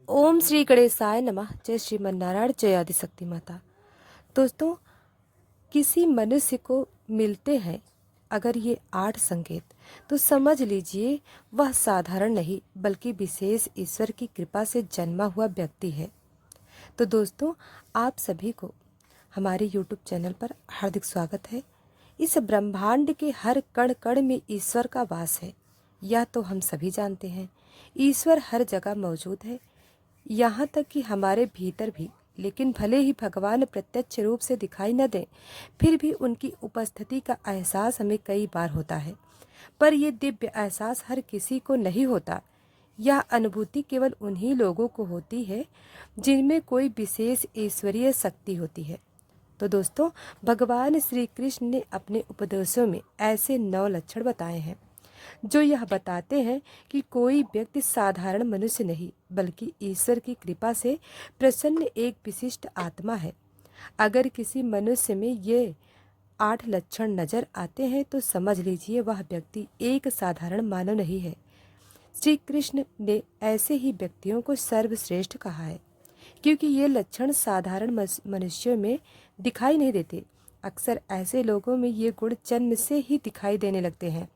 ओम श्री गणेशाय नमः। जय श्रीमन नारायण, जय आदिशक्ति माता। दोस्तों, किसी मनुष्य को मिलते हैं अगर ये 8 संकेत, तो समझ लीजिए वह साधारण नहीं बल्कि विशेष ईश्वर की कृपा से जन्मा हुआ व्यक्ति है। तो दोस्तों, आप सभी को हमारे YouTube चैनल पर हार्दिक स्वागत है। इस ब्रह्मांड के हर कण कण में ईश्वर का वास है, यह तो हम सभी जानते हैं। ईश्वर हर जगह मौजूद है, यहाँ तक कि हमारे भीतर भी। लेकिन भले ही भगवान प्रत्यक्ष रूप से दिखाई न दें, फिर भी उनकी उपस्थिति का एहसास हमें कई बार होता है। पर यह दिव्य एहसास हर किसी को नहीं होता। यह अनुभूति केवल उन्हीं लोगों को होती है जिनमें कोई विशेष ईश्वरीय शक्ति होती है। तो दोस्तों, भगवान श्री कृष्ण ने अपने उपदेशों में ऐसे 9 लक्षण बताए हैं जो यह बताते हैं कि कोई व्यक्ति साधारण मनुष्य नहीं बल्कि ईश्वर की कृपा से प्रसन्न एक विशिष्ट आत्मा है। अगर किसी मनुष्य में ये 8 लक्षण नजर आते हैं तो समझ लीजिए वह व्यक्ति एक साधारण मानव नहीं है। श्री कृष्ण ने ऐसे ही व्यक्तियों को सर्वश्रेष्ठ कहा है, क्योंकि ये लक्षण साधारण मनुष्यों में दिखाई नहीं देते। अक्सर ऐसे लोगों में ये गुण जन्म से ही दिखाई देने लगते हैं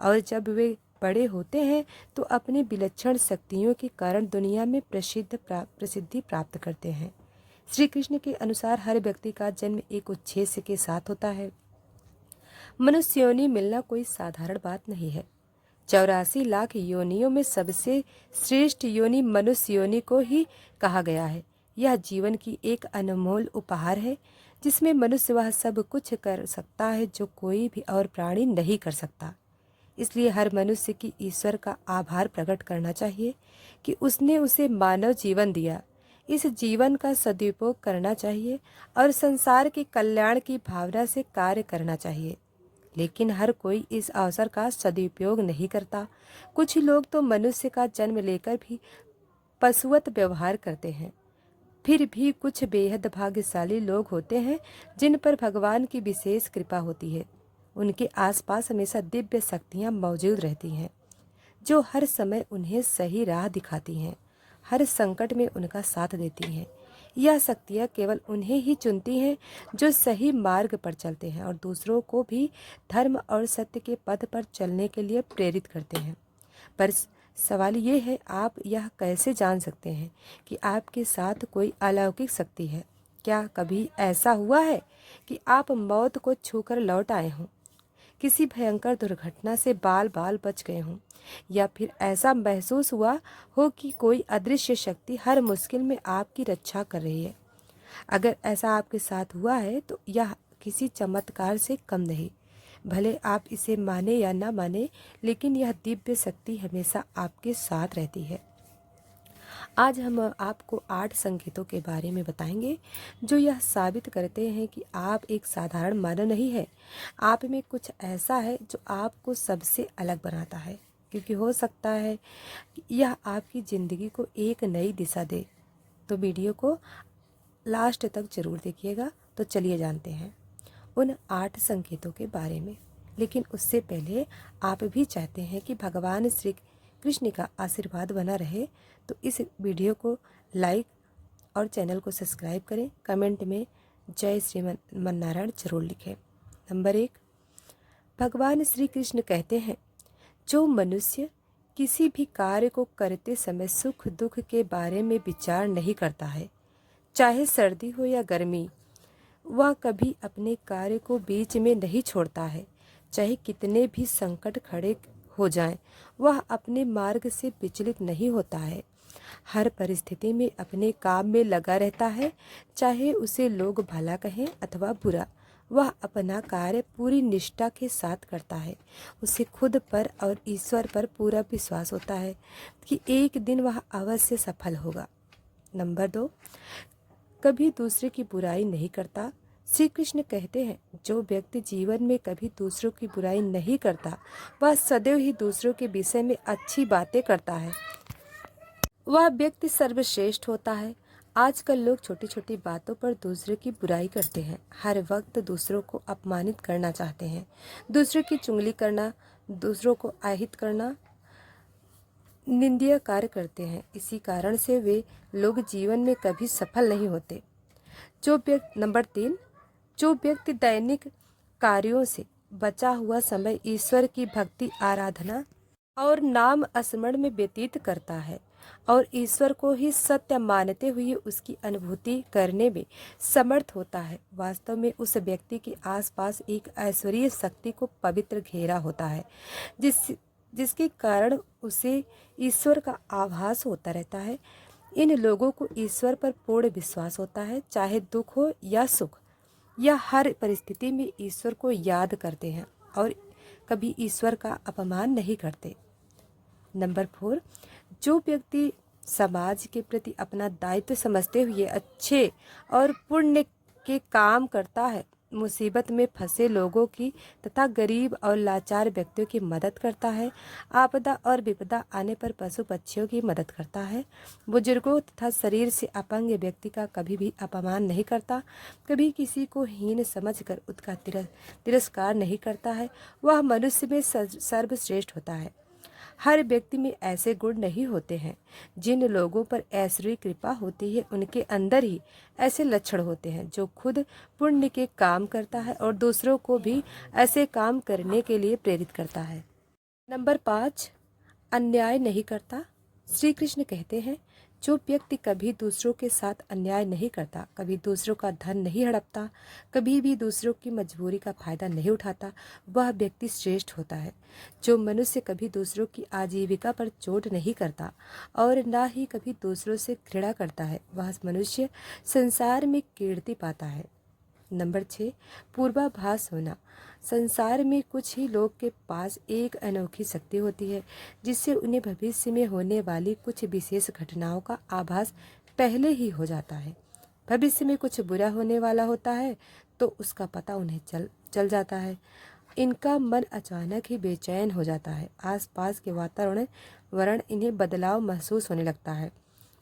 और जब वे बड़े होते हैं तो अपनी विलक्षण शक्तियों के कारण दुनिया में प्रसिद्धि प्राप्त करते हैं। श्री कृष्ण के अनुसार हर व्यक्ति का जन्म एक उद्देश्य के साथ होता है। मनुष्य योनि मिलना कोई साधारण बात नहीं है। 84 लाख योनियों में सबसे श्रेष्ठ योनि मनुष्य योनि को ही कहा गया है। यह जीवन की एक अनमोल उपहार है जिसमें मनुष्य वह सब कुछ कर सकता है जो कोई भी और प्राणी नहीं कर सकता। इसलिए हर मनुष्य की ईश्वर का आभार प्रकट करना चाहिए कि उसने उसे मानव जीवन दिया। इस जीवन का सदुपयोग करना चाहिए और संसार के कल्याण की भावना से कार्य करना चाहिए। लेकिन हर कोई इस अवसर का सदुपयोग नहीं करता। कुछ लोग तो मनुष्य का जन्म लेकर भी पशुवत व्यवहार करते हैं। फिर भी कुछ बेहद भाग्यशाली लोग होते हैं जिन पर भगवान की विशेष कृपा होती है। उनके आसपास हमेशा दिव्य शक्तियाँ मौजूद रहती हैं जो हर समय उन्हें सही राह दिखाती हैं, हर संकट में उनका साथ देती हैं। यह शक्तियाँ केवल उन्हें ही चुनती हैं जो सही मार्ग पर चलते हैं और दूसरों को भी धर्म और सत्य के पथ पर चलने के लिए प्रेरित करते हैं। पर सवाल ये है, आप यह कैसे जान सकते हैं कि आपके साथ कोई अलौकिक शक्ति है? क्या कभी ऐसा हुआ है कि आप मौत को छूकर लौट आए हों, किसी भयंकर दुर्घटना से बाल बाल बच गए हों, या फिर ऐसा महसूस हुआ हो कि कोई अदृश्य शक्ति हर मुश्किल में आपकी रक्षा कर रही है? अगर ऐसा आपके साथ हुआ है तो यह किसी चमत्कार से कम नहीं। भले आप इसे माने या ना माने, लेकिन यह दिव्य शक्ति हमेशा आपके साथ रहती है। आज हम आपको 8 संकेतों के बारे में बताएंगे जो यह साबित करते हैं कि आप एक साधारण मानव नहीं है। आप में कुछ ऐसा है जो आपको सबसे अलग बनाता है, क्योंकि हो सकता है कि यह आपकी ज़िंदगी को एक नई दिशा दे। तो वीडियो को लास्ट तक जरूर देखिएगा। तो चलिए जानते हैं उन 8 संकेतों के बारे में। लेकिन उससे पहले आप भी चाहते हैं कि भगवान श्री कृष्ण का आशीर्वाद बना रहे, तो इस वीडियो को लाइक और चैनल को सब्सक्राइब करें। कमेंट में जय श्रीमन नारायण जरूर लिखें। नंबर 1, भगवान श्री कृष्ण कहते हैं, जो मनुष्य किसी भी कार्य को करते समय सुख दुख के बारे में विचार नहीं करता है, चाहे सर्दी हो या गर्मी, वह कभी अपने कार्य को बीच में नहीं छोड़ता है। चाहे कितने भी संकट खड़े हो जाएं, वह अपने मार्ग से विचलित नहीं होता है। हर परिस्थिति में अपने काम में लगा रहता है, चाहे उसे लोग भला कहें अथवा बुरा। वह अपना कार्य पूरी निष्ठा के साथ करता है। उसे खुद पर और ईश्वर पर पूरा विश्वास होता है कि एक दिन वह अवश्य सफल होगा। नंबर 2, कभी दूसरे की बुराई नहीं करता। श्री कृष्ण कहते हैं, जो व्यक्ति जीवन में कभी दूसरों की बुराई नहीं करता, वह सदैव ही दूसरों के विषय में अच्छी बातें करता है। वह व्यक्ति सर्वश्रेष्ठ होता है। आजकल लोग छोटी छोटी बातों पर दूसरे की बुराई करते हैं। हर वक्त दूसरों को अपमानित करना चाहते हैं, दूसरों की चुगली करना, दूसरों को आहित करना। निंदनीय कार्य करते हैं। इसी कारण से वे लोग जीवन में कभी सफल नहीं होते। नंबर 3, जो व्यक्ति दैनिक कार्यों से बचा हुआ समय ईश्वर की भक्ति, आराधना और नाम स्मरण में व्यतीत करता है और ईश्वर को ही सत्य मानते हुए उसकी अनुभूति करने में समर्थ होता है, वास्तव में उस व्यक्ति के आसपास एक ऐश्वर्य शक्ति को पवित्र घेरा होता है, जिसके कारण उसे ईश्वर का आभास होता रहता है। इन लोगों को ईश्वर पर पूर्ण विश्वास होता है, चाहे दुख हो या सुख, या हर परिस्थिति में ईश्वर को याद करते हैं और कभी ईश्वर का अपमान नहीं करते। नंबर 4, जो व्यक्ति समाज के प्रति अपना दायित्व समझते हुए अच्छे और पुण्य के काम करता है, मुसीबत में फंसे लोगों की तथा गरीब और लाचार व्यक्तियों की मदद करता है, आपदा और विपदा आने पर पशु पक्षियों की मदद करता है, बुजुर्गों तथा शरीर से अपंग व्यक्ति का कभी भी अपमान नहीं करता, कभी किसी को हीन समझकर उसका तिरस्कार नहीं करता है, वह मनुष्य में सर्वश्रेष्ठ होता है। हर व्यक्ति में ऐसे गुण नहीं होते हैं। जिन लोगों पर ऐश्वर्य कृपा होती है उनके अंदर ही ऐसे लक्षण होते हैं, जो खुद पुण्य के काम करता है और दूसरों को भी ऐसे काम करने के लिए प्रेरित करता है। नंबर 5, अन्याय नहीं करता। श्री कृष्ण कहते हैं, जो व्यक्ति कभी दूसरों के साथ अन्याय नहीं करता, कभी दूसरों का धन नहीं हड़पता, कभी भी दूसरों की मजबूरी का फायदा नहीं उठाता, वह व्यक्ति श्रेष्ठ होता है। जो मनुष्य कभी दूसरों की आजीविका पर चोट नहीं करता और ना ही कभी दूसरों से घृणा करता है, वह मनुष्य संसार में कीर्ति पाता है। नंबर 6, पूर्वाभास होना। संसार में कुछ ही लोग के पास एक अनोखी शक्ति होती है, जिससे उन्हें भविष्य में होने वाली कुछ विशेष घटनाओं का आभास पहले ही हो जाता है। भविष्य में कुछ बुरा होने वाला होता है तो उसका पता उन्हें चल जाता है। इनका मन अचानक ही बेचैन हो जाता है। आसपास के वातावरण इन्हें बदलाव महसूस होने लगता है।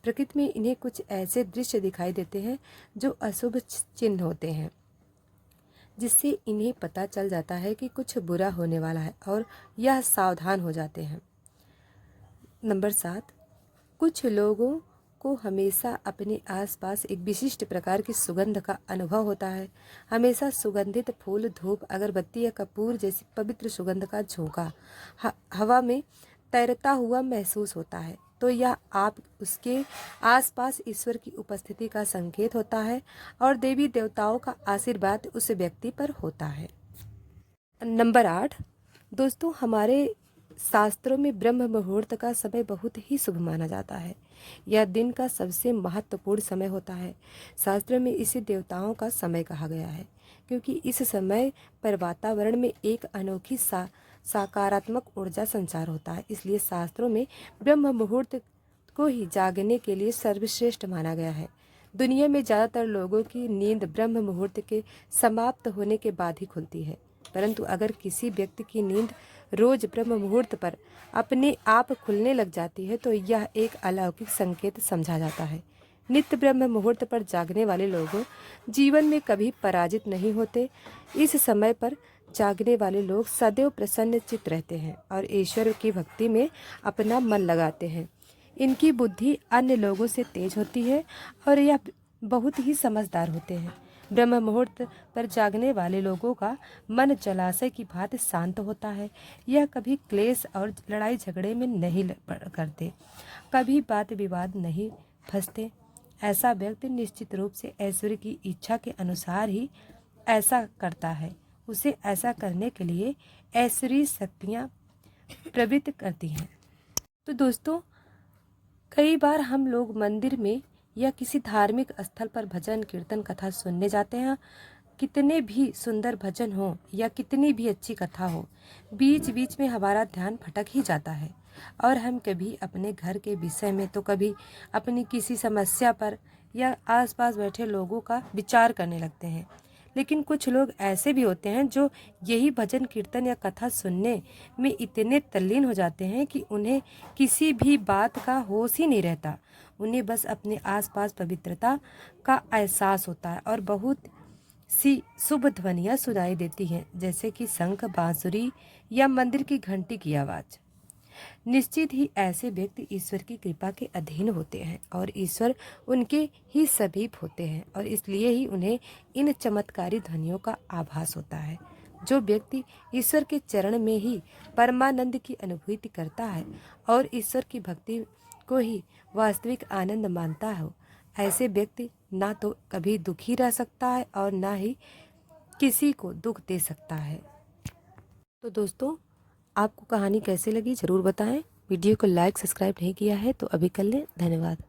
प्रकृति में इन्हें कुछ ऐसे दृश्य दिखाई देते हैं जो अशुभ चिन्ह होते हैं, जिससे इन्हें पता चल जाता है कि कुछ बुरा होने वाला है और यह सावधान हो जाते हैं। नंबर 7, कुछ लोगों को हमेशा अपने आसपास एक विशिष्ट प्रकार की सुगंध का अनुभव होता है। हमेशा सुगंधित फूल, धूप, अगरबत्ती या कपूर जैसी पवित्र सुगंध का झोंका हवा में तैरता हुआ महसूस होता है, तो यह आप उसके आसपास ईश्वर की उपस्थिति का संकेत होता है और देवी देवताओं का आशीर्वाद उस व्यक्ति पर होता है। नंबर 8, दोस्तों, हमारे शास्त्रों में ब्रह्म मुहूर्त का समय बहुत ही शुभ माना जाता है। यह दिन का सबसे महत्वपूर्ण समय होता है। शास्त्रों में इसे देवताओं का समय कहा गया है, क्योंकि इस समय पर वातावरण में एक अनोखी सकारात्मक ऊर्जा संचार होता है। इसलिए शास्त्रों में ब्रह्म मुहूर्त को ही जागने के लिए सर्वश्रेष्ठ माना गया है। दुनिया में ज़्यादातर लोगों की नींद ब्रह्म मुहूर्त के समाप्त होने के बाद ही खुलती है, परंतु अगर किसी व्यक्ति की नींद रोज ब्रह्म मुहूर्त पर अपने आप खुलने लग जाती है तो यह एक अलौकिक संकेत समझा जाता है। नित्य ब्रह्म मुहूर्त पर जागने वाले लोगों जीवन में कभी पराजित नहीं होते। इस समय पर जागने वाले लोग सदैव प्रसन्न चित्त रहते हैं और ईश्वर की भक्ति में अपना मन लगाते हैं। इनकी बुद्धि अन्य लोगों से तेज होती है और यह बहुत ही समझदार होते हैं। ब्रह्म मुहूर्त पर जागने वाले लोगों का मन जलाशय की भांति शांत होता है। यह कभी क्लेश और लड़ाई झगड़े में नहीं करते, कभी बात विवाद नहीं फंसते। ऐसा व्यक्ति निश्चित रूप से ऐश्वर्य की इच्छा के अनुसार ही ऐसा करता है। उसे ऐसा करने के लिए ऐश्वर्य शक्तियाँ प्रवृत्त करती हैं। तो दोस्तों, कई बार हम लोग मंदिर में या किसी धार्मिक स्थल पर भजन कीर्तन कथा सुनने जाते हैं। कितने भी सुंदर भजन हो या कितनी भी अच्छी कथा हो, बीच बीच में हमारा ध्यान भटक ही जाता है और हम कभी अपने घर के विषय में तो कभी अपनी किसी समस्या पर या आसपास बैठे लोगों का विचार करने लगते हैं। लेकिन कुछ लोग ऐसे भी होते हैं जो यही भजन कीर्तन या कथा सुनने में इतने तल्लीन हो जाते हैं कि उन्हें किसी भी बात का होश ही नहीं रहता। उन्हें बस अपने आसपास पवित्रता का एहसास होता है और बहुत सी शुभ ध्वनियाँ सुनाई देती हैं, जैसे कि शंख, बांसुरी या मंदिर की घंटी की आवाज़। निश्चित ही ऐसे व्यक्ति ईश्वर की कृपा के अधीन होते हैं और ईश्वर उनके ही समीप होते हैं और इसलिए ही उन्हें इन चमत्कारी ध्वनियों का आभास होता है। जो व्यक्ति ईश्वर के चरण में ही परमानंद की अनुभूति करता है और ईश्वर की भक्ति को ही वास्तविक आनंद मानता हो, ऐसे व्यक्ति ना तो कभी दुखी रह सकता है और ना ही किसी को दुख दे सकता है। तो दोस्तों, आपको कहानी कैसे लगी ज़रूर बताएं। वीडियो को लाइक सब्सक्राइब नहीं किया है तो अभी कर लें। धन्यवाद।